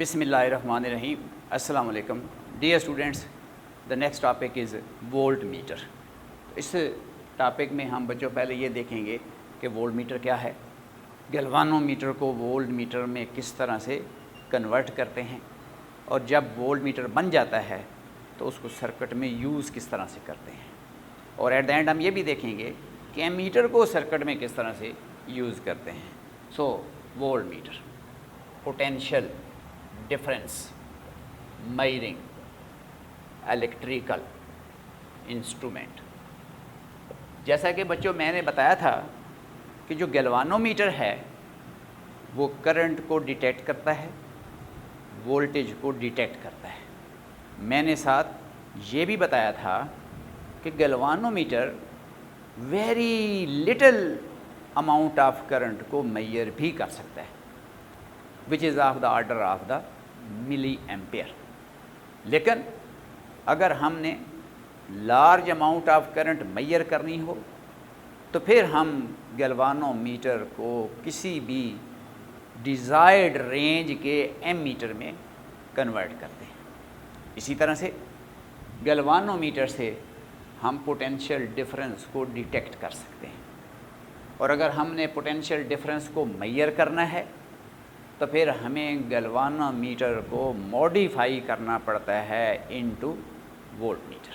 बिस्मिल्लाहिर्रहमानिर्रहीम। अस्सलाम वालेकुम dear students. The next topic is voltmeter. इस टॉपिक में हम बच्चों पहले ये देखेंगे कि वोल्ट मीटर क्या है, गैल्वानोमीटर को वोल्ट मीटर में किस तरह से कन्वर्ट करते हैं, और जब वोल्ट मीटर बन जाता है तो उसको सर्किट में यूज़ किस तरह से करते हैं, और एट द एंड हम ये भी देखेंगे कि एमीटर को सर्किट में किस तरह से यूज़ करते हैं। So voltmeter, potential difference measuring electrical instrument. जैसा कि बच्चों मैंने बताया था कि जो गैल्वानोमीटर है वो करंट को डिटेक्ट करता है, वोल्टेज को डिटेक्ट करता है। मैंने साथ ये भी बताया था कि galvanometer very little amount of current को मेजर भी कर सकता है, which is of the order of the milliampere. लेकिन अगर हमने large amount of current measure करनी हो तो फिर हम गैल्वानोमीटर को किसी भी डिज़ायर्ड रेंज के एमीटर में कन्वर्ट करते हैं। इसी तरह से गैल्वानोमीटर से हम पोटेंशियल डिफरेंस को डिटेक्ट कर सकते हैं, और अगर हमने पोटेंशियल डिफरेंस को मेजर करना है तो फिर हमें गैल्वानोमीटर को मॉडिफाई करना पड़ता है इनटू वोल्ट मीटर।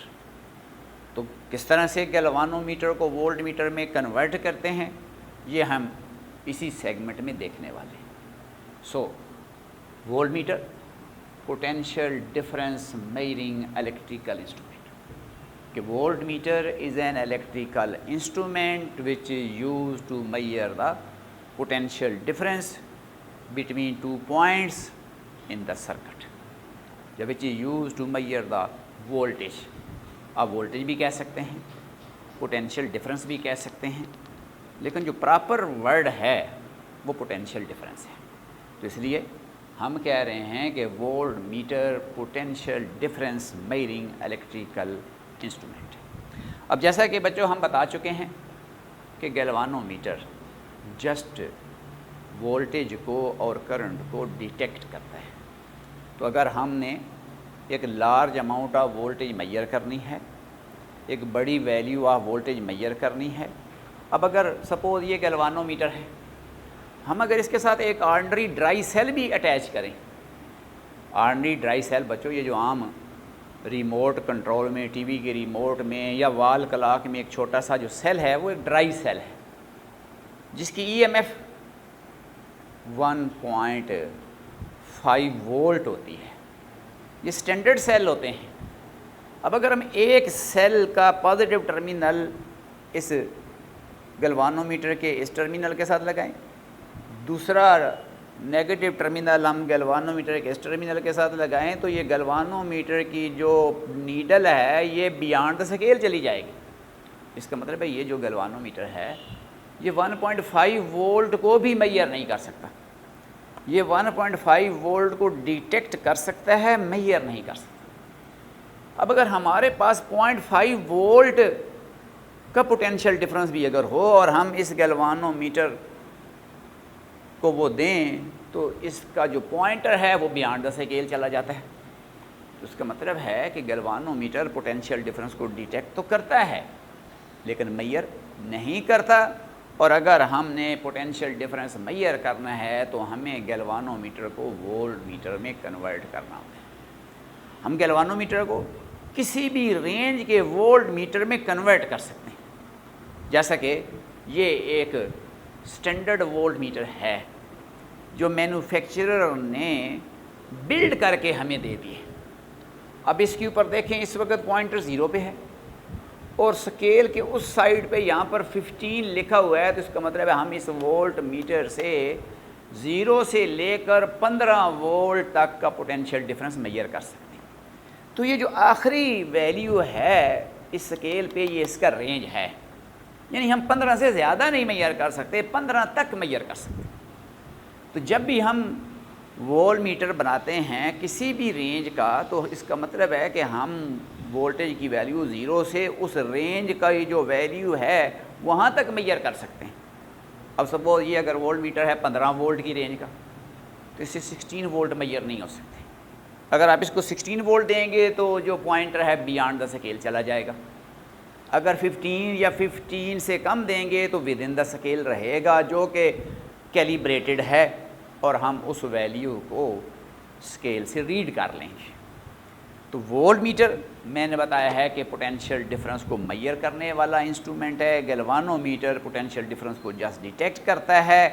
तो किस तरह से गैल्वानोमीटर को वोल्ट मीटर में कन्वर्ट करते हैं ये हम इसी सेगमेंट में देखने वाले हैं। So voltmeter, potential difference measuring electrical instrument. कि voltmeter is an electrical instrument which is used to measure the potential difference between 2 points in the circuit, which is used to measure the voltage। अब voltage भी कह सकते हैं, potential difference भी कह सकते हैं, लेकिन जो प्रॉपर वर्ड है वो पोटेंशियल डिफरेंस है। तो इसलिए हम कह रहे हैं कि voltmeter potential difference measuring electrical instrument. अब जैसा कि बच्चों हम बता चुके हैं कि गैल्वानोमीटर जस्ट वोल्टेज को और करंट को डिटेक्ट करता है। तो अगर हमने एक large amount of voltage measure करनी है, एक बड़ी वैल्यू ऑफ वोल्टेज मेजर करनी है, अब अगर सपोज ये गैल्वानोमीटर है, हम अगर इसके साथ एक ऑर्डिनरी ड्राई सेल भी अटैच करें, ऑर्डिनरी ड्राई सेल बच्चों ये जो आम रिमोट कंट्रोल में, टीवी के रिमोट में या वॉल क्लॉक में एक छोटा सा जो सेल है वो एक ड्राई सेल है जिसकी ईएमएफ 1.5 वोल्ट होती है। ये स्टैंडर्ड सेल होते हैं। अब अगर हम एक सेल का पॉजिटिव टर्मिनल इस गैल्वानोमीटर के इस टर्मिनल के साथ लगाएं, दूसरा नेगेटिव टर्मिनल हम गैल्वानोमीटर के इस टर्मिनल के साथ लगाएं, तो ये गैल्वानोमीटर की जो नीडल है ये बियॉन्ड द स्केल चली जाएगी। इसका मतलब है ये जो गैल्वानोमीटर है ये 1.5 वोल्ट को भी मेजर नहीं कर सकता। ये 1.5 वोल्ट को डिटेक्ट कर सकता है, मेजर नहीं कर सकता। अब अगर हमारे पास 0.5 वोल्ट का पोटेंशियल डिफरेंस भी अगर हो और हम इस गैल्वानोमीटर को वो दें तो इसका जो पॉइंटर है वो बियॉन्ड द स्केल चला जाता है। तो उसका मतलब है कि गैल्वानोमीटर पोटेंशियल डिफरेंस को डिटेक्ट तो करता है लेकिन मेजर नहीं करता, और अगर हमने पोटेंशियल डिफरेंस मेजर करना है तो हमें गैल्वानोमीटर को वोल्ट मीटर में कन्वर्ट करना होगा। हम गैल्वानोमीटर को किसी भी रेंज के वोल्ट मीटर में कन्वर्ट कर सकते हैं। जैसा कि ये एक स्टैंडर्ड वोल्ट मीटर है जो मैन्युफैक्चरर ने बिल्ड करके हमें दे दिए। अब इसके ऊपर देखें, इस वक्त पॉइंटर 0 पे है और स्केल के उस साइड पे यहाँ पर 15 लिखा हुआ है, तो इसका मतलब है हम इस वोल्ट मीटर से 0 से लेकर 15 वोल्ट तक का पोटेंशियल डिफरेंस मेजर कर सकते हैं। तो ये जो आखिरी वैल्यू है इस स्केल पे ये इसका रेंज है, यानी हम 15 से ज़्यादा नहीं मेजर कर सकते, 15 तक मेजर कर सकते। तो जब भी हम वोल्ट मीटर बनाते हैं किसी भी रेंज का, तो इसका मतलब है कि हम वोल्टेज की वैल्यू 0 से उस रेंज का ये जो वैल्यू है वहाँ तक मेजर कर सकते हैं। अब सपोज ये अगर वोल्ट मीटर है 15 वोल्ट की रेंज का, तो इससे 16 वोल्ट मैयर नहीं हो सकते। अगर आप इसको 16 वोल्ट देंगे तो जो पॉइंटर है बियॉन्ड द स्केल चला जाएगा। अगर 15 या 15 से कम देंगे तो विद इन द स्केल रहेगा, जो कि कैलिब्रेटेड है, और हम उस वैल्यू को स्केल से रीड कर लेंगे। तो वोल्ट मीटर मैंने बताया है कि पोटेंशियल डिफरेंस को मैयर करने वाला इंस्ट्रूमेंट है। गैल्वानोमीटर पोटेंशियल डिफरेंस को जस्ट डिटेक्ट करता है।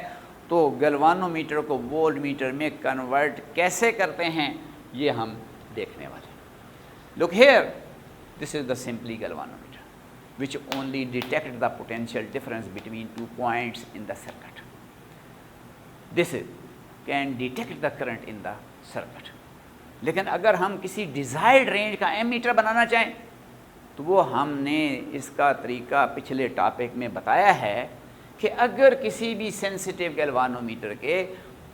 तो गैल्वानोमीटर को वोल्ट मीटर में कन्वर्ट कैसे करते हैं ये हम देखने वाले हैं। Look here, this is the simply galvanometer which only detect the potential difference between 2 points in the circuit. This can detect the current in the circuit. लेकिन अगर हम किसी डिज़ायर्ड रेंज का एमीटर बनाना चाहें तो वो हमने इसका तरीका पिछले टॉपिक में बताया है कि अगर किसी भी सेंसिटिव गैल्वानोमीटर के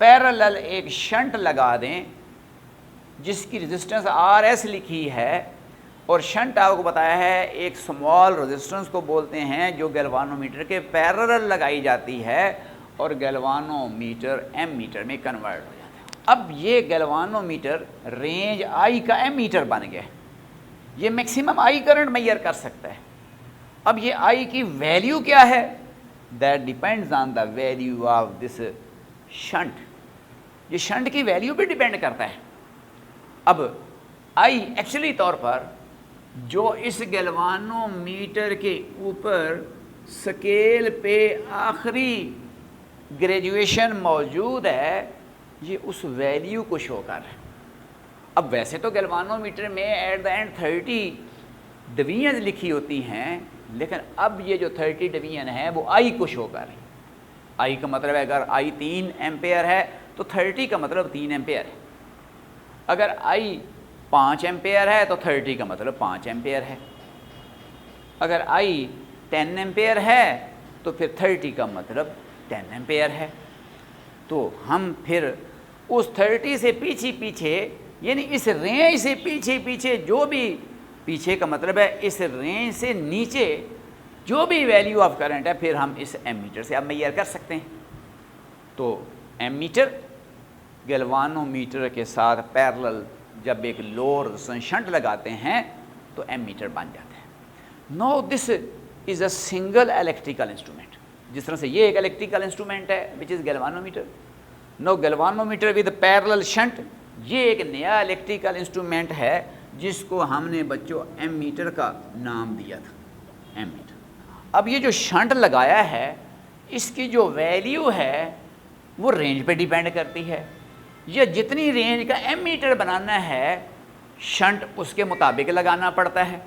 पैरेलल एक शंट लगा दें जिसकी रेजिस्टेंस RS लिखी है, और शंट आपको बताया है एक स्मॉल रेजिस्टेंस को बोलते हैं जो गैल्वानोमीटर के पैरेलल लगाई जाती है, और गैल्वानोमीटर एमीटर में कन्वर्ट हो जाता है। अब ये गैल्वानोमीटर रेंज I का एमीटर बन गया, ये मैक्सिमम I करंट मेजर कर सकता है। अब ये I की वैल्यू क्या है, that depends on the value of this shunt. ये शंट की वैल्यू पे डिपेंड करता है। अब I एक्चुअली तौर पर जो इस गैल्वानोमीटर के ऊपर स्केल पे आखिरी ग्रेजुएशन मौजूद है, ये उस वैल्यू को शो कर रहा है। अब वैसे तो गैल्वानोमीटर में एट द एंड 30 डिवीजन लिखी होती हैं, लेकिन अब ये जो 30 डिवीजन है वो I को शो कर रही है। I का मतलब है अगर I 3 एम्पेयर है तो 30 का मतलब 3 एम्पेयर है। अगर I 5 एम्पेयर है तो 30 का मतलब 5 एम्पेयर है। अगर I 10 एम्पेयर है तो फिर 30 का मतलब 10 एम्पेयर है। तो हम फिर उस 30 से पीछे यानी इस रेंज से पीछे जो भी, पीछे का मतलब है इस रेंज से नीचे जो भी वैल्यू ऑफ करंट है, फिर हम इस एमीटर से अब मेजर कर सकते हैं। तो एमीटर गैल्वानोमीटर के साथ पैरेलल जब एक लो रेजिस्टेंस शंट लगाते हैं तो एमीटर बन जाता है। No this is a single electrical instrument. जिस तरह से ये एक इलेक्ट्रिकल इंस्ट्रूमेंट है which is galvanometer. No galvanometer with parallel shunt, ये एक नया इलेक्ट्रिकल इंस्ट्रूमेंट है जिसको हमने बच्चों एमीटर का नाम दिया था, एमीटर। अब ये जो शंट लगाया है इसकी जो वैल्यू है वो रेंज पे डिपेंड करती है। या जितनी रेंज का एमीटर बनाना है शंट उसके मुताबिक लगाना पड़ता है।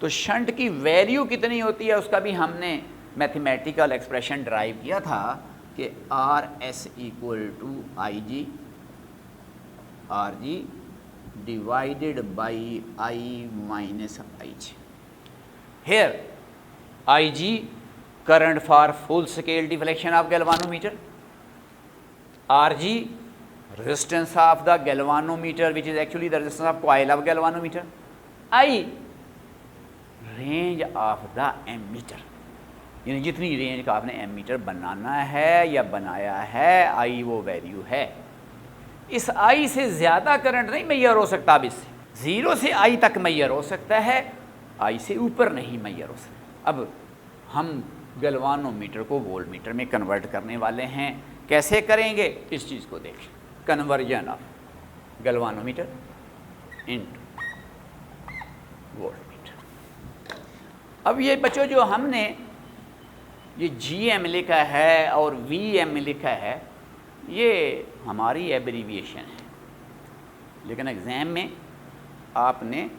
तो शंट की वैल्यू कितनी होती है उसका भी हमने मैथमेटिकल एक्सप्रेशन ड्राइव किया था कि RS equal to IG RG divided by I minus IG। Here IG current for full scale deflection of galvanometer, RG resistance of the galvanometer which is actually the resistance of coil of galvanometer, I range of the ammeter, यानी जितनी range का आपने ammeter बनाना है या बनाया है I वो value है। इस I से ज़्यादा करंट नहीं मैयर हो सकता। अब इससे 0 से I तक मैयर हो सकता है, I से ऊपर नहीं मैयर हो सकता। अब हम गैल्वानोमीटर को वोल्ट मीटर में कन्वर्ट करने वाले हैं। कैसे करेंगे इस चीज़ को देखें। Conversion of galvanometer into volt meter. अब ये बच्चों जो हमने ये GM लिखा है और VM लिखा है ये हमारी एब्रीविएशन है, लेकिन एग्ज़ाम में आपने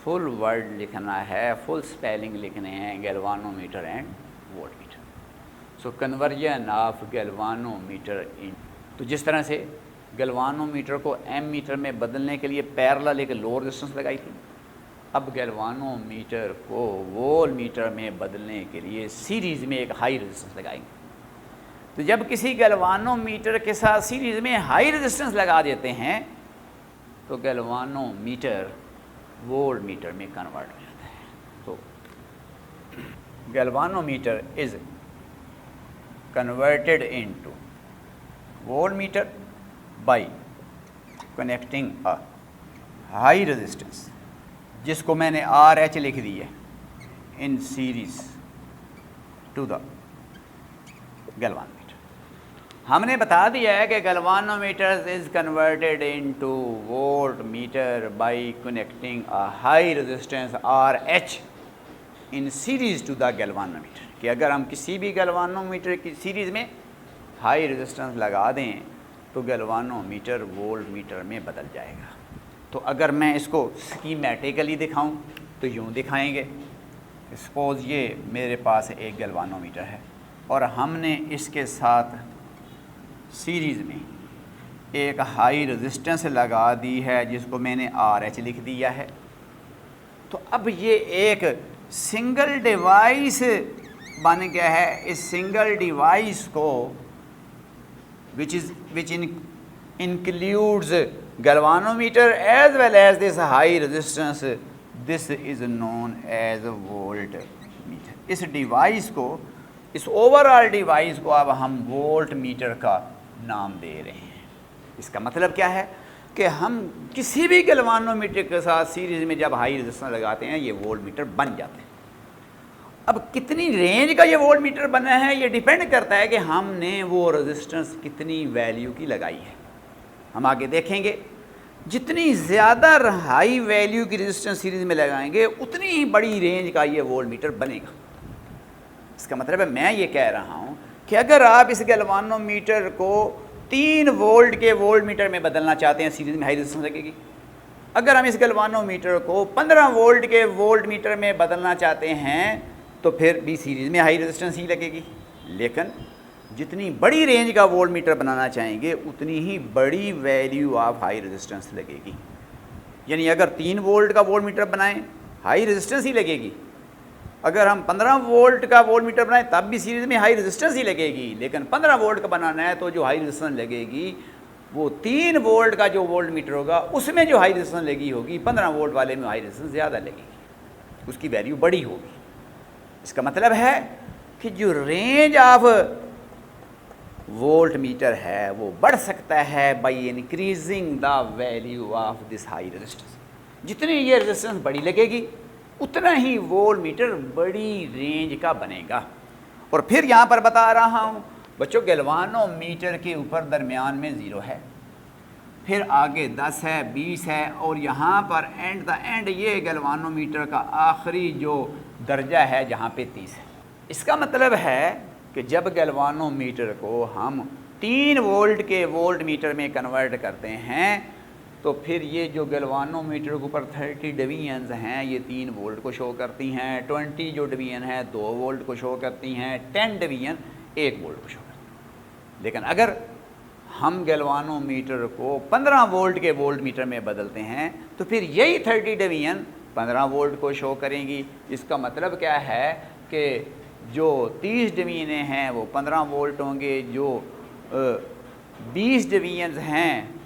फुल वर्ड लिखना है, फुल स्पेलिंग लिखने हैं galvanometer and voltmeter. So conversion of galvanometer in, तो जिस तरह से गैल्वानोमीटर को एमीटर में बदलने के लिए पैरेलल एक लो रेजिस्टेंस लगाई थी, अब गैल्वानोमीटर को वोल्ट मीटर में बदलने के लिए सीरीज़ में एक हाई रेजिस्टेंस लगाएंगे। तो जब किसी गैल्वानोमीटर के साथ सीरीज़ में हाई रेजिस्टेंस लगा देते हैं तो गैल्वानोमीटर वोल्ट मीटर में कन्वर्ट हो जाता है। तो galvanometer is converted into voltmeter by connecting a high resistance, जिसको मैंने RH लिख दी है, in series to the galvanometer. हमने बता दिया है कि galvanometer is converted into voltmeter by connecting a high resistance RH in series to the galvanometer, कि अगर हम किसी भी गैल्वानोमीटर की सीरीज़ में हाई रेजिस्टेंस लगा दें तो गैल्वानोमीटर वोल्ट मीटर में बदल जाएगा। तो अगर मैं इसको स्कीमेटिकली दिखाऊं तो यूँ दिखाएंगे। सपोज़ ये मेरे पास एक गैल्वानोमीटर है और हमने इसके साथ सीरीज़ में एक हाई रेजिस्टेंस लगा दी है जिसको मैंने RH लिख दिया है। तो अब ये एक सिंगल डिवाइस बन गया है। इस सिंगल डिवाइस को which includes galvanometer as well as this high resistance, this is known as a voltmeter। इस डिवाइस को, इस ओवरऑल डिवाइस को अब हम वोल्ट मीटर का नाम दे रहे हैं। इसका मतलब क्या है कि हम किसी भी गैल्वानोमीटर के साथ सीरीज़ में जब हाई रेजिस्टेंस लगाते हैं ये वोल्ट मीटर बन जाते हैं। अब कितनी रेंज का ये वोल्ट मीटर बना है ये डिपेंड करता है कि हमने वो रेजिस्टेंस कितनी वैल्यू की लगाई है। हम आगे देखेंगे जितनी ज़्यादा हाई वैल्यू की रेजिस्टेंस सीरीज़ में लगाएंगे उतनी ही बड़ी रेंज का ये वोल्ट मीटर बनेगा। इसका मतलब है मैं ये कह रहा हूँ कि अगर आप इस गैल्वानोमीटर को 3 वोल्ट के वोल्ट मीटर में बदलना चाहते हैं, सीरीज़ में हाई रेजिस्टेंस लगेगी। अगर हम इस गैल्वानोमीटर को 15 वोल्ट के वोल्ट मीटर में बदलना चाहते हैं तो फिर भी सीरीज़ में हाई रेजिस्टेंस ही लगेगी। लेकिन जितनी बड़ी रेंज का वोल्ट मीटर बनाना चाहेंगे उतनी ही बड़ी वैल्यू ऑफ हाई रेजिस्टेंस लगेगी। यानी अगर 3 वोल्ट का वोल्ट मीटर बनाएं हाई रेजिस्टेंस ही लगेगी। अगर हम 15 वोल्ट का वोल्ट मीटर बनाएं तब भी सीरीज़ में हाई रेजिस्टेंस ही लगेगी। लेकिन 15 वोल्ट का बनाना है तो जो हाई रेजिस्टेंस लगेगी वो 3 वोल्ट का जो वोल्ट मीटर होगा उसमें जो हाई रेजिस्टेंस लगी होगी 15 वोल्ट वाले में हाई रेजिस्टेंस ज़्यादा लगेगी, उसकी वैल्यू बड़ी होगी। इसका मतलब है कि जो रेंज ऑफ वोल्ट मीटर है वो बढ़ सकता है bye increasing the value of this high resistance. जितनी ये रेजिस्टेंस बड़ी लगेगी उतना ही वोल्ट मीटर बड़ी रेंज का बनेगा। और फिर यहाँ पर बता रहा हूँ बच्चों, गैल्वानोमीटर के ऊपर दरमियान में 0 है, फिर आगे 10 है, 20 है और यहाँ पर एंड द एंड ये गैल्वानोमीटर का आखिरी जो दर्जा है जहाँ पे 30 है। इसका मतलब है कि जब गैल्वानोमीटर को हम 3 वोल्ट के वोल्ट मीटर में कन्वर्ट करते हैं तो फिर ये जो गैल्वानोमीटर के ऊपर 30 डिवीजन्स हैं ये 3 वोल्ट को शो करती हैं, 20 जो डिवीजन है 2 वोल्ट को शो करती हैं, 10 डिवीजन 1 वोल्ट को शो करती हैं। लेकिन अगर हम गैल्वानोमीटर को 15 वोल्ट के वोल्ट मीटर में बदलते हैं तो फिर यही 30 डिवीजन 15 वोल्ट को शो करेंगी। इसका मतलब क्या है कि जो 30 डिवीजनें हैं वो 15 वोल्ट होंगे, जो 20 डिवीजन्स हैं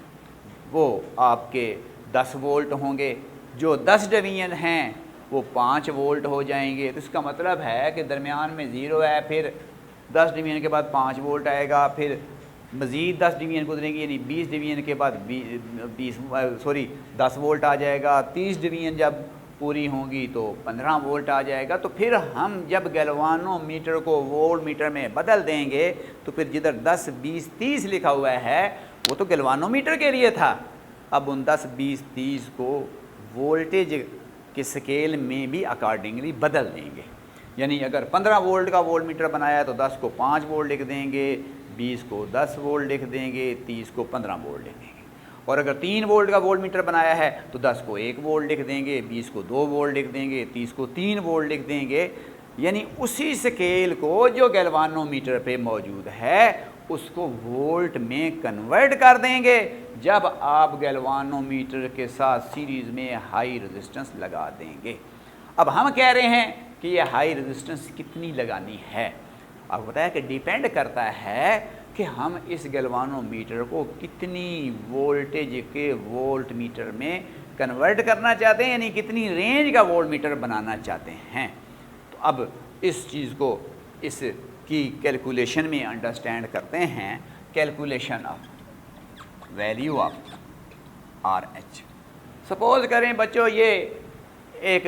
वो आपके 10 वोल्ट होंगे, जो 10 डिवीजन हैं वो 5 वोल्ट हो जाएंगे। तो इसका मतलब है कि दरमियान में 0 है, फिर 10 डिवीजन के बाद 5 वोल्ट आएगा, फिर मज़ीद 10 डिवीजन गुजरेंगे यानी 20 डिवीजन के बाद 10 वोल्ट आ जाएगा। 30 डिवीजन जब पूरी होंगी तो 15 वोल्ट आ जाएगा। तो फिर हम जब गैल्वानोमीटर को वोल्ट मीटर में बदल देंगे तो फिर जिधर 10, 20, 30 लिखा हुआ है वो तो गैल्वानोमीटर के लिए था, अब उन 10, 20, 30 को वोल्टेज के स्केल में भी अकॉर्डिंगली बदल देंगे। यानी अगर 15 वोल्ट का वोल्ट मीटर बनाया है तो 10 को 5 वोल्ट लिख देंगे, 20 को 10 वोल्ट लिख देंगे, 30 को 15 वोल्ट लिख देंगे। और अगर 3 वोल्ट का वोल्ट मीटर बनाया है तो 10 को 1 वोल्ट लिख देंगे, 20 को 2 वोल्ट लिख देंगे, 30 को 3 वोल्ट लिख देंगे। यानी उसी स्केल को जो गैल्वानोमीटर पे मौजूद है उसको वोल्ट में कन्वर्ट कर देंगे जब आप गैल्वानोमीटर के साथ सीरीज़ में हाई रेजिस्टेंस लगा देंगे। अब हम कह रहे हैं कि ये हाई रेजिस्टेंस कितनी लगानी है। आपको बताया कि डिपेंड करता है कि हम इस गैल्वानोमीटर को कितनी वोल्टेज के वोल्ट मीटर में कन्वर्ट करना चाहते हैं, यानी कितनी रेंज का वोल्ट मीटर बनाना चाहते हैं। तो अब इस चीज़ को इसकी कैलकुलेशन में अंडरस्टैंड करते हैं। Calculation of value of R H. Suppose करें बच्चों ये एक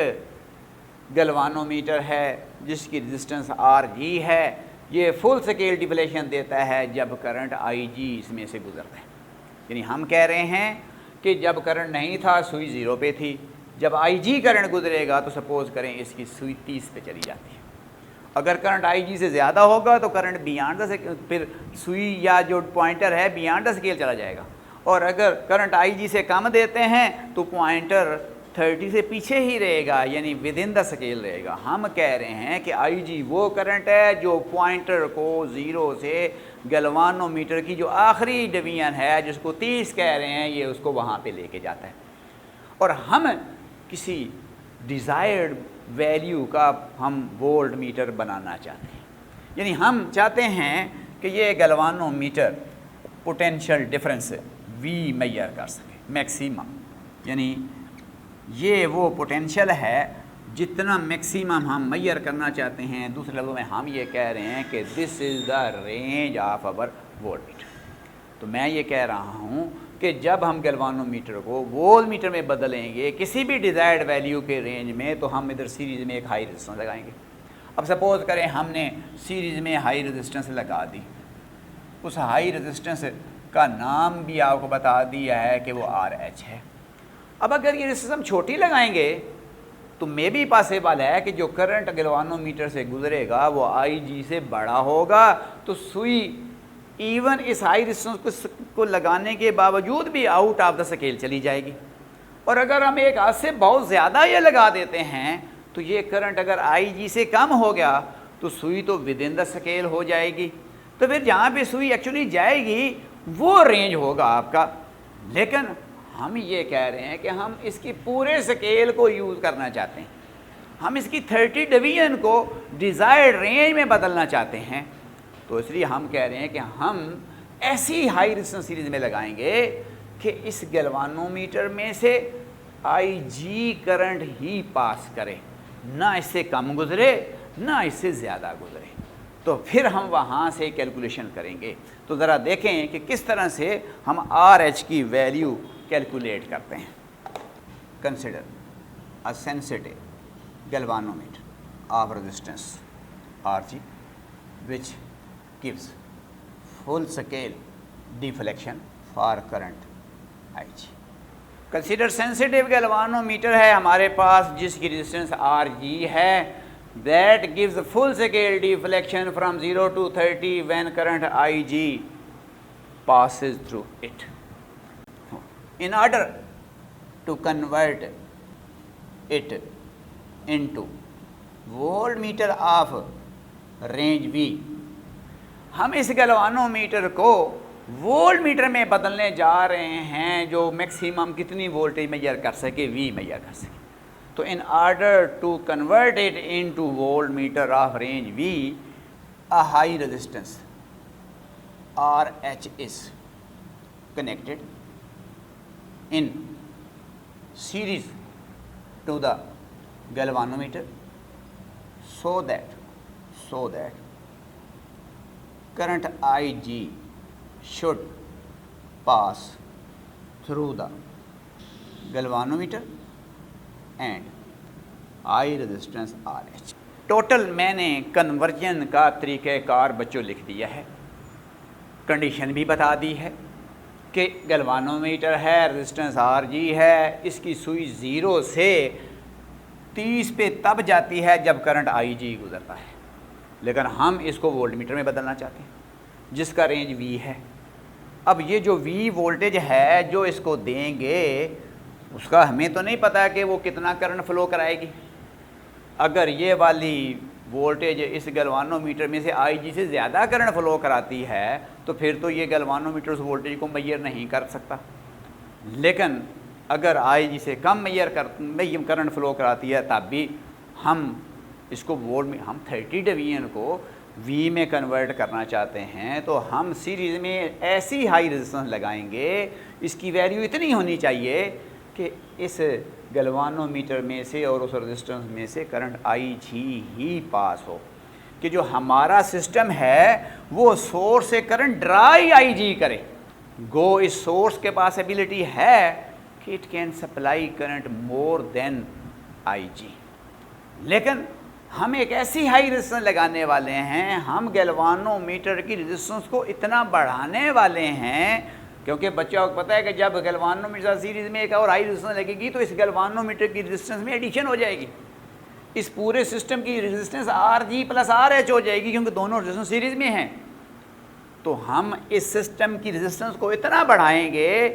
गैल्वानोमीटर है जिसकी रेजिस्टेंस आर जी है, ये फुल स्केल डिफ्लेक्शन देता है जब करंट आई जी इसमें से गुजरता है। यानी हम कह रहे हैं कि जब करंट नहीं था सुई 0 पे थी, जब आई जी करंट गुजरेगा तो सपोज़ करें इसकी सुई 30 पे चली जाती है। अगर करंट आई जी से ज़्यादा होगा तो करंट बियॉन्ड द फिर सुई या जो पॉइंटर है बियॉन्ड द स्केल चला जाएगा, और अगर करंट आई जी से कम देते हैं तो पॉइंटर 30 से पीछे ही रहेगा, यानी विद इन द स्केल रहेगा। हम कह रहे हैं कि आई जी वो करंट है जो पॉइंटर को 0 से गैल्वानोमीटर की जो आखिरी डिवीजन है जिसको 30 कह रहे हैं, ये उसको वहाँ पे लेके जाता है। और हम किसी डिज़ायर्ड वैल्यू का हम वोल्ट मीटर बनाना चाहते हैं, यानी हम चाहते हैं कि ये galvanometer potential difference V measure कर सके मैक्सिमम, यानी ये वो पोटेंशियल है जितना मैक्सिमम हम मेजर करना चाहते हैं। दूसरे लफ्ज़ों में हम ये कह रहे हैं कि this is the range of our voltmeter. तो मैं ये कह रहा हूँ कि जब हम गैल्वानोमीटर को वोल्ट मीटर में बदलेंगे किसी भी डिज़ायर्ड वैल्यू के रेंज में, तो हम इधर सीरीज़ में एक हाई रेजिस्टेंस लगाएंगे। अब सपोज़ करें हमने सीरीज़ में हाई रेजिस्टेंस लगा दी, उस हाई रेजिस्टेंस का नाम भी आपको बता दिया है कि वो आर एच है। अब अगर ये रेजिस्टेंस हम छोटी लगाएंगे तो मे भी पॉसिबल है कि जो करंट गैल्वानोमीटर से गुजरेगा वो आई जी से बड़ा होगा, तो सुई इवन इस हाई रेजिस्टेंस को लगाने के बावजूद भी आउट ऑफ द स्केल चली जाएगी। और अगर हम एक हाथ से बहुत ज़्यादा ये लगा देते हैं तो ये करंट अगर आई जी से कम हो गया तो सुई तो विद इन द स्केल हो जाएगी। तो फिर जहाँ पे सुई एक्चुअली जाएगी वो रेंज होगा आपका। लेकिन हम ये कह रहे हैं कि हम इसकी पूरे स्केल को यूज़ करना चाहते हैं, हम इसकी 30 डिवीजन को डिज़ायर्ड रेंज में बदलना चाहते हैं। तो इसलिए हम कह रहे हैं कि हम ऐसी हाई रेजिस्टेंस सीरीज़ में लगाएंगे कि इस गैल्वानोमीटर में से आई जी करंट ही पास करे, ना इससे कम गुजरे ना इससे ज़्यादा गुजरे। तो फिर हम वहाँ से कैलकुलेशन करेंगे। तो ज़रा देखें कि किस तरह से हम आर एच की वैल्यू कैलकुलेट करते हैं। Consider a sensitive galvanometer of resistance R G which gives full scale deflection for current I G. Consider sensitive galvanometer है हमारे पास जिसकी रेजिस्टेंस आर जी है, that gives full scale deflection from 0 to 30 when current IG passes through it. In order to convert it into voltmeter of range V, हम इस galvanometer को volt meter में बदलने जा रहे हैं जो मैक्सिमम कितनी वोल्टेज मेजर कर सके, V मेजर कर सके। तो in order to convert it into voltmeter of range V, a high resistance RH is connected in series to the galvanometer so that current IG should pass through the galvanometer and I resistance R H. Total मैंने conversion का तरीक़ाकार बच्चों लिख दिया है, condition भी बता दी है कि गैल्वानोमीटर है, रेजिस्टेंस आर जी है, इसकी सुई 0 से 30 पे तब जाती है जब करंट आई जी गुजरता है। लेकिन हम इसको वोल्ट मीटर में बदलना चाहते हैं जिसका रेंज वी है। अब ये जो वी वोल्टेज है जो इसको देंगे उसका हमें तो नहीं पता कि वो कितना करंट फ्लो कराएगी। अगर ये वाली वोल्टेज इस गैल्वानोमीटर में से आई जी से ज़्यादा करंट फ्लो कराती है तो फिर तो ये गैल्वानोमीटर उस वोल्टेज को मेजर नहीं कर सकता। लेकिन अगर आई जी से कम करंट फ्लो कराती है तब भी हम इसको वोल्ट में हम 30 डिवीजन को वी में कन्वर्ट करना चाहते हैं। तो हम सीरीज़ में ऐसी हाई रेजिस्टेंस लगाएंगे, इसकी वैल्यू इतनी होनी चाहिए कि इस गैल्वानोमीटर में से और उस रेजिस्टेंस में से करंट आई जी ही पास हो, कि जो हमारा सिस्टम है वो सोर्स से करंट ड्राई आई जी करे। गो इस सोर्स के पास एबिलिटी है कि it can supply current more than IG, लेकिन हम एक ऐसी हाई रेजिस्टेंस लगाने वाले हैं, हम गैल्वानोमीटर की रेजिस्टेंस को इतना बढ़ाने वाले हैं, क्योंकि बच्चों को पता है कि जब गैल्वानोमीटर सीरीज़ में एक और हाई रेजिस्टेंस लगेगी तो इस गैल्वानोमीटर की रेजिस्टेंस में एडिशन हो जाएगी, इस पूरे सिस्टम की रेजिस्टेंस RG + RH हो जाएगी, क्योंकि दोनों रेजिस्टेंस सीरीज़ में हैं। तो हम इस सिस्टम की रेजिस्टेंस को इतना बढ़ाएंगे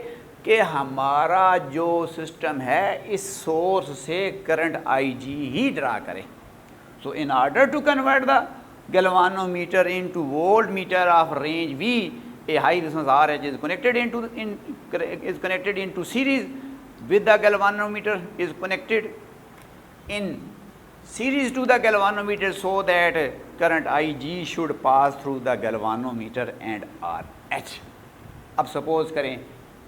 कि हमारा जो सिस्टम है इस सोर्स से करंट IG ही ड्रा करे। So in order to convert the galvanometer into voltmeter of range V, a high resistance RH is connected into series with the galvanometer, is connected in series to the galvanometer, so that current IG should pass through the galvanometer and RH. अब suppose करें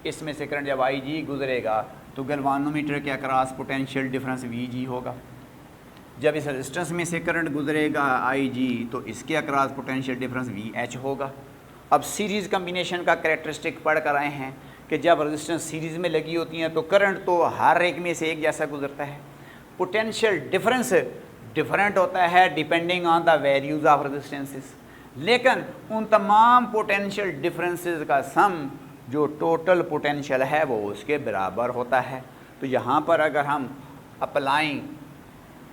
इसमें से current जब IG गुजरेगा तो galvanometer के across potential difference VG होगा, जब इस रेजिस्टेंस में से करंट गुजरेगा IG तो इसके अक्रॉस पोटेंशियल डिफरेंस VH होगा। अब सीरीज़ कम्बिनेशन का कैरेक्टरिस्टिक पढ़ कर आए हैं कि जब रेजिस्टेंस सीरीज़ में लगी होती हैं तो करंट तो हर एक में से एक जैसा गुजरता है, पोटेंशियल डिफरेंस डिफरेंट होता है depending on the values of resistances, लेकिन उन तमाम पोटेंशियल डिफरेंसेस का सम जो टोटल पोटेंशियल है वो उसके बराबर होता है। तो यहाँ पर अगर हम applying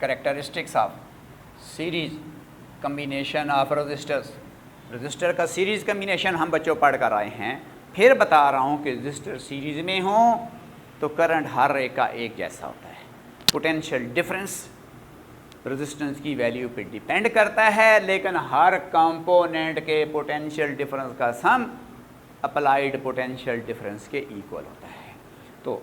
characteristics of series combination of resistors, resistor का सीरीज़ कम्बिनेशन हम बच्चों पढ़ कर आए हैं, फिर बता रहा हूँ कि रजिस्टर सीरीज़ में हो तो करंट हर एक का एक जैसा होता है, पोटेंशियल डिफरेंस रेजिस्टेंस की वैल्यू पे डिपेंड करता है, लेकिन हर कंपोनेंट के पोटेंशियल डिफरेंस का सम अप्लाइड पोटेंशियल डिफरेंस के इक्वल होता है। तो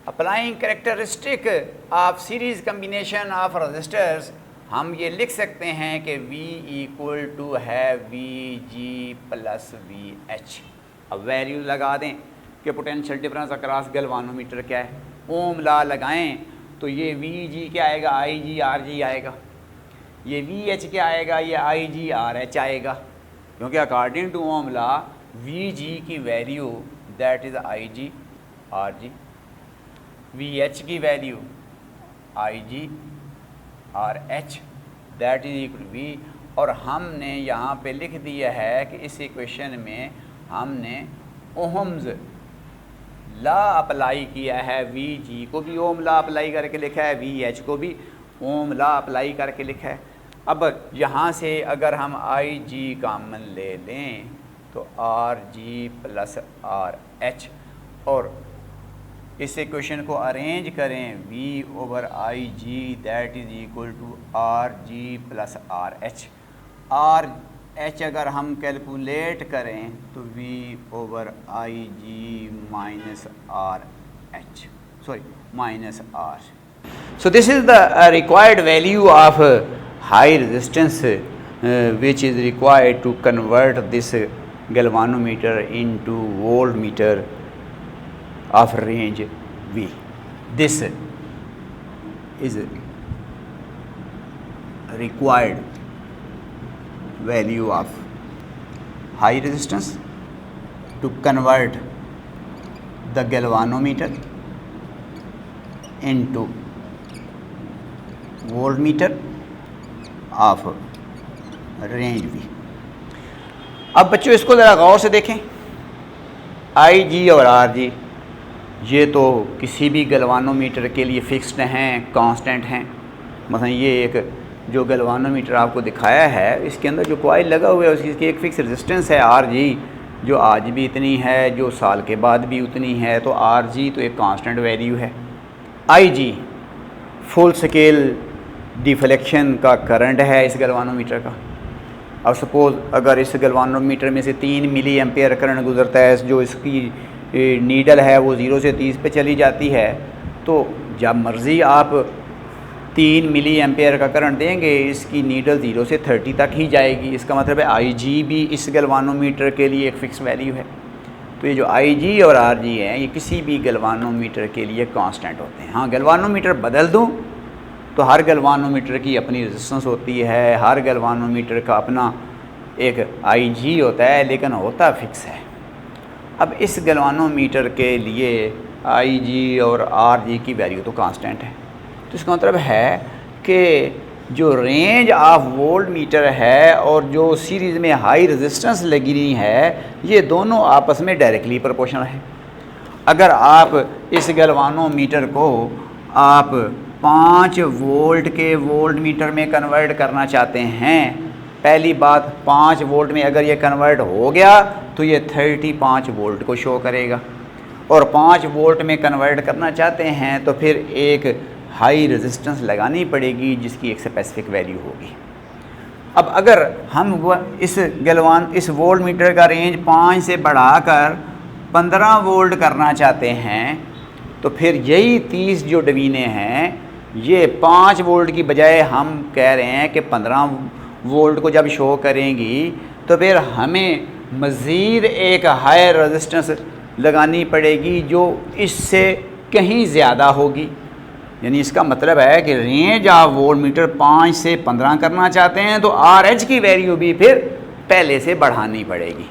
applying characteristic of series combination of resistors हम ये लिख सकते हैं कि V = है VG + VH। अब वैल्यू लगा दें कि पोटेंशियल डिफरेंस अक्रॉस गैल्वानोमीटर क्या है, ओम लॉ लगाएं तो ये VG क्या आएगा, IG RG आएगा, ये VH क्या आएगा, ये IG RH आएगा, क्योंकि according to Ohm law VG की value that is IG RG, VH की value IG RH that is equal V, और हमने यहाँ पे लिख दिया है कि इस इक्वेशन में हमने ओहम्स लॉ अप्लाई किया है, VG को भी ओम लॉ अप्लाई करके लिखा है, VH को भी ओम लॉ अप्लाई करके लिखा है। अब यहाँ से अगर हम IG कॉमन ले लें तो RG + RH, और इस इक्वेशन को अरेंज करें V/IG that is equal to RG + RH। RH अगर हम कैलकुलेट करें तो V/IG -RH, sorry -R। So this is the required value of high resistance which is required to convert this galvanometer into voltmeter of range V. This is required value of high resistance to convert the galvanometer into voltmeter of range V. अब बच्चों इसको ज़रा गौर से देखें, IG और RG ये तो किसी भी गैल्वानोमीटर के लिए फिक्स्ड हैं, कांस्टेंट हैं। मतलब ये एक जो गैल्वानोमीटर आपको दिखाया है इसके अंदर जो कॉइल लगा हुआ है उसकी एक फिक्स रेजिस्टेंस है RG, जो आज भी इतनी है, जो साल के बाद भी उतनी है, तो RG तो एक कांस्टेंट वैल्यू है। IG फुल स्केल डिफ्लेक्शन का करंट है इस गैल्वानोमीटर का। अब सपोज़ अगर इस गैल्वानोमीटर में से 3 मिली एम्पेयर करंट गुजरता है, जो इसकी नीडल है वो 0 से 30 पे चली जाती है, तो जब मर्ज़ी आप 3 मिली एम्पेयर का करंट देंगे इसकी नीडल 0 से 30 तक ही जाएगी। इसका मतलब है IG भी इस गैल्वानोमीटर के लिए एक फ़िक्स वैल्यू है। तो ये जो IG और RG हैं ये किसी भी गैल्वानोमीटर के लिए कांस्टेंट होते हैं। हाँ, गैल्वानोमीटर बदल दूँ तो हर गैल्वानोमीटर की अपनी रेजिस्टेंस होती है, हर गैल्वानोमीटर का अपना एक IG होता है, लेकिन होता फिक्स है। अब इस गैल्वानोमीटर के लिए आई जी और आर जी की वैल्यू तो कांस्टेंट है, तो इसका मतलब है कि जो रेंज ऑफ वोल्ट मीटर है और जो सीरीज़ में हाई रेजिस्टेंस लगी है, ये दोनों आपस में डायरेक्टली प्रोपोर्शनल है। अगर आप इस गैल्वानोमीटर को आप 5 वोल्ट के वोल्ट मीटर में कन्वर्ट करना चाहते हैं, पहली बात 5 वोल्ट में अगर ये कन्वर्ट हो गया तो ये 35 वोल्ट को शो करेगा, और 5 वोल्ट में कन्वर्ट करना चाहते हैं तो फिर एक हाई रेजिस्टेंस लगानी पड़ेगी जिसकी एक स्पेसिफिक वैल्यू होगी। अब अगर हम इस वोल्ट मीटर का रेंज 5 से बढ़ाकर 15 वोल्ट करना चाहते हैं तो फिर यही 30 जो डवीने हैं ये 5 वोल्ट की बजाय हम कह रहे हैं कि 15 वोल्ट को जब शो करेंगी तो फिर हमें मज़ीद एक हाई रेजिस्टेंस लगानी पड़ेगी जो इससे कहीं ज़्यादा होगी। यानी इसका मतलब है कि रेंज ऑफ वोल्ट मीटर 5 से 15 करना चाहते हैं तो आर एच की वैल्यू भी फिर पहले से बढ़ानी पड़ेगी।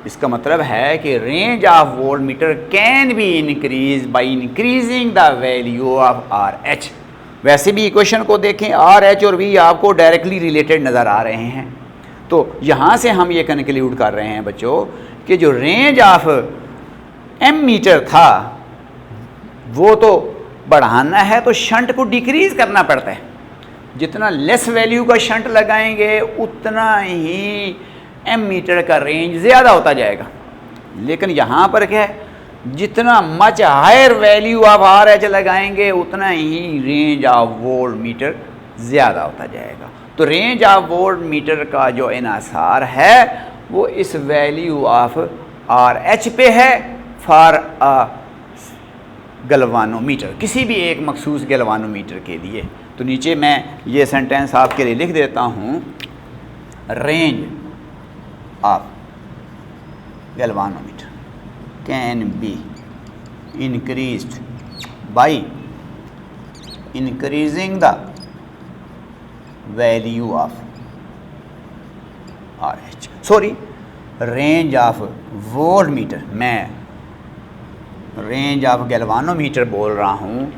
इसका मतलब है कि range of voltmeter can be increase by increasing the value of R H. वैसे भी इक्वेशन को देखें, आर एच और वी आपको डायरेक्टली रिलेटेड नज़र आ रहे हैं, तो यहाँ से हम ये कंक्लूड कर रहे हैं बच्चों कि जो रेंज ऑफ एम मीटर था वो तो बढ़ाना है तो शंट को डिक्रीज़ करना पड़ता है। जितना लेस वैल्यू का शंट लगाएंगे उतना ही एम मीटर का रेंज ज़्यादा होता जाएगा। लेकिन यहाँ पर क्या है, जितना much higher value of R H लगाएंगे उतना ही रेंज ऑफ वोल्ट मीटर ज़्यादा होता जाएगा। तो रेंज ऑफ वोल्ट मीटर का जो इन्हासार है वो इस वैल्यू ऑफ आर एच पे है फॉर अ गैल्वानोमीटर, किसी भी एक मखसूस गैल्वानोमीटर के लिए। तो नीचे मैं ये सेंटेंस आपके लिए लिख देता हूँ, range of galvanometer can be increased by increasing the value of R H, sorry range of voltmeter, मैं रेंज ऑफ गैल्वानोमीटर बोल रहा हूँ,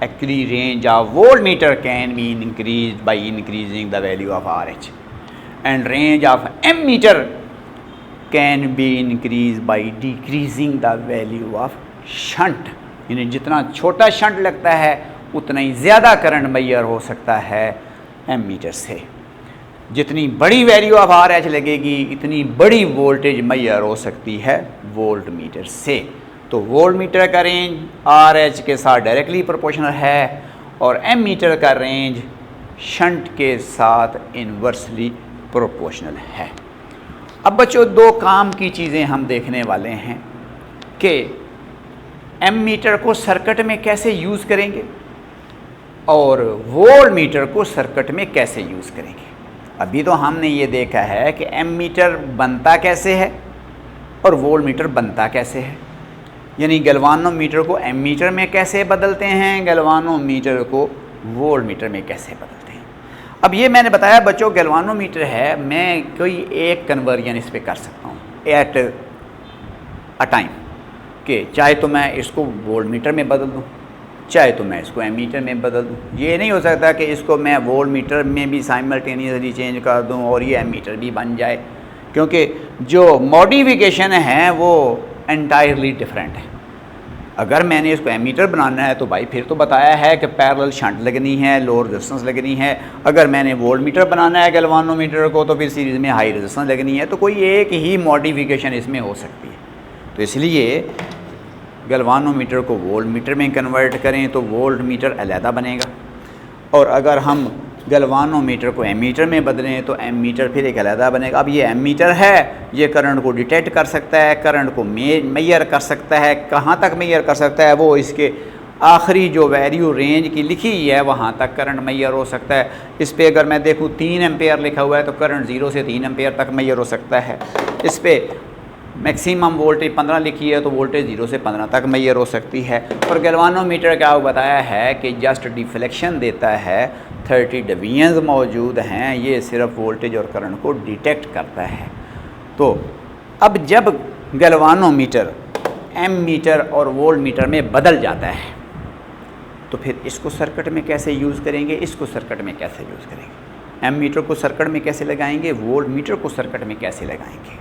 actually range of voltmeter can be increase by increasing the value of R H and range of ammeter can be increase by decreasing the value of shunt. यानी जितना छोटा shunt लगता है उतना ही ज़्यादा करंट मैयर हो सकता है एम मीटर से। जितनी बड़ी वैल्यू ऑफ आर एच लगेगी इतनी बड़ी वोल्टेज मैयर हो सकती है वोल्ट मीटर से। तो वोल्ट मीटर का रेंज आर एच के साथ डायरेक्टली प्रोपोर्शनल है और एम मीटर का रेंज शंट के साथ इन्वर्सली प्रोपोर्शनल है। अब बच्चों दो काम की चीज़ें हम देखने वाले हैं कि एम मीटर को सर्किट में कैसे यूज़ करेंगे और वोल्ट मीटर को सर्किट में कैसे यूज़ करेंगे। अभी तो हमने ये देखा है कि एम मीटर बनता कैसे है और वोल्ट मीटर बनता कैसे है, यानी गैल्वानोमीटर को एम मीटर में कैसे बदलते हैं, गैल्वानोमीटर को वोल्ट मीटर में कैसे बदलते हैं। अब ये मैंने बताया बच्चों गैल्वानोमीटर है, मैं कोई एक कन्वर्जन इस पर कर सकता हूँ एट अ टाइम, कि चाहे तो मैं इसको वोल्ट मीटर में बदल दूँ, चाहे तो मैं इसको एम मीटर में बदल दूँ। ये नहीं हो सकता कि इसको मैं वोल्ट मीटर में भी साइमल्टेनियसली चेंज कर दूँ और ये एम मीटर भी बन जाए, क्योंकि जो मॉडिफिकेशन है वो एंटायरली डिफरेंट है। अगर मैंने इसको एम मीटर बनाना है तो भाई फिर तो बताया है कि पैरेलल शंट लगनी है, लो रेजिस्टेंस लगनी है। अगर मैंने वोल्ट मीटर बनाना है गैल्वानोमीटर को तो फिर सीरीज़ में हाई रेजिस्टेंस लगनी है। तो कोई एक ही मॉडिफिकेशन इसमें हो सकती है। तो इसलिए गैल्वानोमीटर को वोल्ट मीटर में कन्वर्ट करें तो वोल्ट मीटर अलहदा बनेगा, और अगर हम गैल्वानोमीटर को एम मीटर में बदलें तो एम मीटर फिर एक अलहदा बनेगा। अब ये एम मीटर है, ये करंट को डिटेक्ट कर सकता है, करंट को मेजर कर सकता है, कहाँ तक मेजर कर सकता है, वो इसके आखिरी जो वैल्यू रेंज की लिखी है वहाँ तक करंट मेजर हो सकता है। इस पर अगर मैं देखूँ 3 एम्पेयर लिखा हुआ है तो करंट 0 से 3 एम्पेयर तक मेजर हो सकता है। इस पर मैक्सिमम वोल्टेज 15 लिखी है तो वोल्टेज 0 से 15 तक मेजर हो सकती है। और गैल्वानोमीटर क्या बताया है कि जस्ट डिफ्लेक्शन देता है, 30 डिवीजन्स मौजूद हैं, ये सिर्फ वोल्टेज और करंट को डिटेक्ट करता है। तो अब जब गैल्वानोमीटर एम मीटर और वोल्ट मीटर में बदल जाता है, तो फिर इसको सर्किट में कैसे यूज़ करेंगे, इसको सर्किट में कैसे यूज़ करेंगे, एम मीटर को सर्किट में कैसे लगाएंगे, वोल्ट मीटर को सर्किट में कैसे लगाएंगे,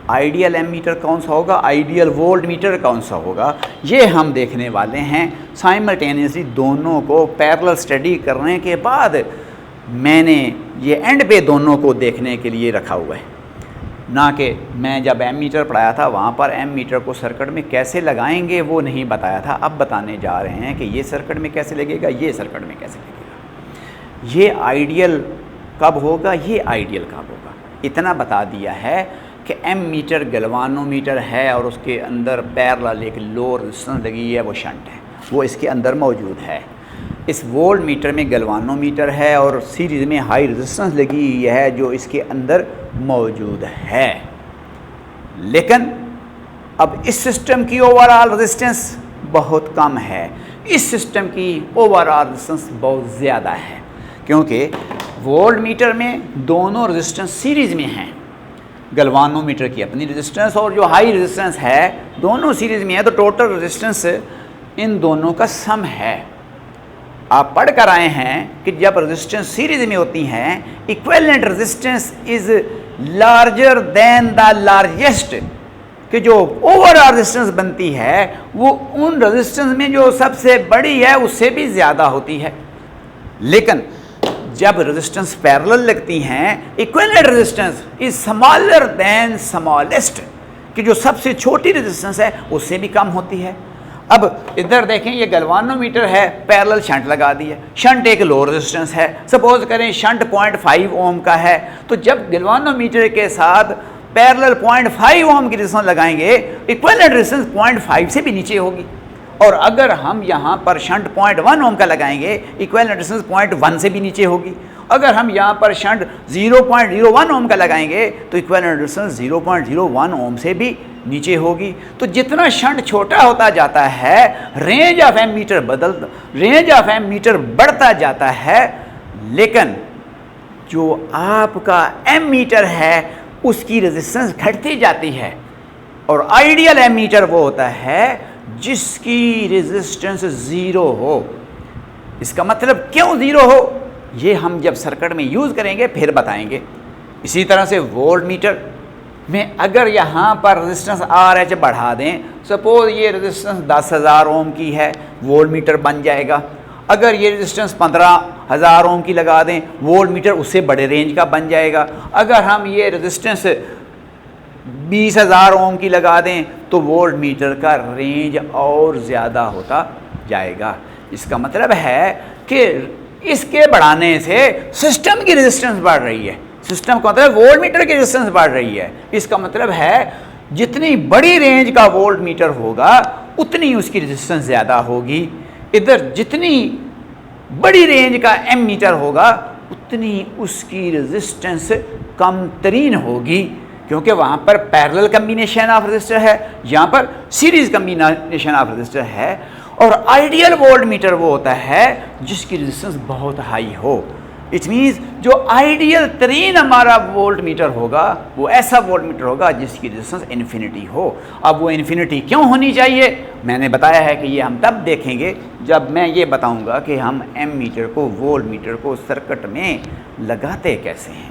आइडियल एम मीटर कौन सा होगा, आइडियल वोल्ट मीटर कौन सा होगा, ये हम देखने वाले हैं साइमल्टेनियसली। दोनों को पैरेलल स्टडी करने के बाद मैंने ये एंड पे दोनों को देखने के लिए रखा हुआ है, ना कि मैं जब एम मीटर पढ़ाया था वहाँ पर एम मीटर को सर्किट में कैसे लगाएंगे वो नहीं बताया था। अब बताने जा रहे हैं कि ये सर्किट में कैसे लगेगा, ये सर्किट में कैसे लगेगा, ये आइडियल कब होगा, ये आइडियल कब होगा। इतना बता दिया है कि एम मीटर गैल्वानोमीटर है और उसके अंदर पैरेलल एक लो रेजिस्टेंस लगी है, वो शंट है, वो इसके अंदर मौजूद है। इस वोल्ट मीटर में गैल्वानोमीटर है और सीरीज़ में हाई रेजिस्टेंस लगी हुई है जो इसके अंदर मौजूद है। लेकिन अब इस सिस्टम की ओवरऑल रेजिस्टेंस बहुत कम है, इस सिस्टम की ओवरऑल रेजिस्टेंस बहुत ज़्यादा है, क्योंकि वोल्ट मीटर में दोनों रेजिस्टेंस सीरीज़ में हैं। गैल्वानोमीटर की अपनी रेजिस्टेंस और जो हाई रेजिस्टेंस है दोनों सीरीज़ में है, तो टोटल रेजिस्टेंस इन दोनों का सम है। आप पढ़ कर आए हैं कि जब रेजिस्टेंस सीरीज में होती हैं, equivalent resistance is larger than the largest, कि जो ओवरऑल रेजिस्टेंस बनती है वो उन रेजिस्टेंस में जो सबसे बड़ी है उससे भी ज़्यादा होती है। लेकिन जब रेजिस्टेंस पैरेलल लगती हैं, equivalent resistance is smaller than smallest, कि जो सबसे छोटी रेजिस्टेंस है उससे भी कम होती है। अब इधर देखें, ये गैल्वानोमीटर है, पैरेलल शंट लगा दी है, शंट एक लो रेजिस्टेंस है, सपोज करें शंट 0.5 ओम का है, तो जब गैल्वानोमीटर के साथ पैरेलल 0.5 ओम की रेजिस्टेंस लगाएंगे, इक्विवेलेंट रेजिस्टेंस 0.5 से भी नीचे होगी। और अगर हम यहाँ पर शंट 0.1 ओम का लगाएंगे, इक्विवेलेंट रेजिस्टेंस 0.1 से भी नीचे होगी। अगर हम यहाँ पर शंट 0.01 ओम का लगाएंगे तो इक्विवेलेंट रेजिस्टेंस 0.01 ओम से भी नीचे होगी। तो जितना शंट छोटा होता जाता है, रेंज ऑफ एम मीटर बढ़ता जाता है, लेकिन जो आपका एम मीटर है उसकी रेजिस्टेंस घटती जाती है। और आइडियल एम मीटर वो होता है जिसकी रेजिस्टेंस ज़ीरो हो। इसका मतलब क्यों ज़ीरो हो, ये हम जब सर्किट में यूज़ करेंगे फिर बताएंगे। इसी तरह से वोल्ट मीटर में अगर यहाँ पर रेजिस्टेंस RH बढ़ा दें, सपोज ये रेजिस्टेंस 10,000 ओम की है, वोल्ट मीटर बन जाएगा। अगर ये रेजिस्टेंस 15,000 ओम की लगा दें, वोल्ट मीटर उससे बड़े रेंज का बन जाएगा। अगर हम ये रेजिस्टेंस 20,000 ओम की लगा दें तो वोल्ट मीटर का रेंज और ज़्यादा होता जाएगा। इसका मतलब है कि इसके बढ़ाने से सिस्टम की रेजिस्टेंस बढ़ रही है, सिस्टम का मतलब वोल्ट मीटर की रेजिस्टेंस बढ़ रही है। इसका मतलब है जितनी बड़ी रेंज का वोल्ट मीटर होगा उतनी उसकी रेजिस्टेंस ज़्यादा होगी। इधर जितनी बड़ी रेंज का एम मीटर होगा उतनी उसकी रेजिस्टेंस कम तरीन होगी, क्योंकि वहाँ पर पैरेलल कम्बिनेशन ऑफ रेजिस्टर है, यहाँ पर सीरीज कम्बिनेशन ऑफ रेजिस्टर है। और आइडियल वोल्ट मीटर वो होता है जिसकी रेजिस्टेंस बहुत हाई हो। इट मीन्स जो आइडियल तरीन हमारा वोल्ट मीटर होगा वो ऐसा वोल्ट मीटर होगा जिसकी रेजिस्टेंस इन्फिनिटी हो। अब वो इन्फिनिटी क्यों होनी चाहिए, मैंने बताया है कि ये हम तब देखेंगे जब मैं ये बताऊंगा कि हम एम मीटर को, वोल्ट मीटर को सर्किट में लगाते कैसे हैं।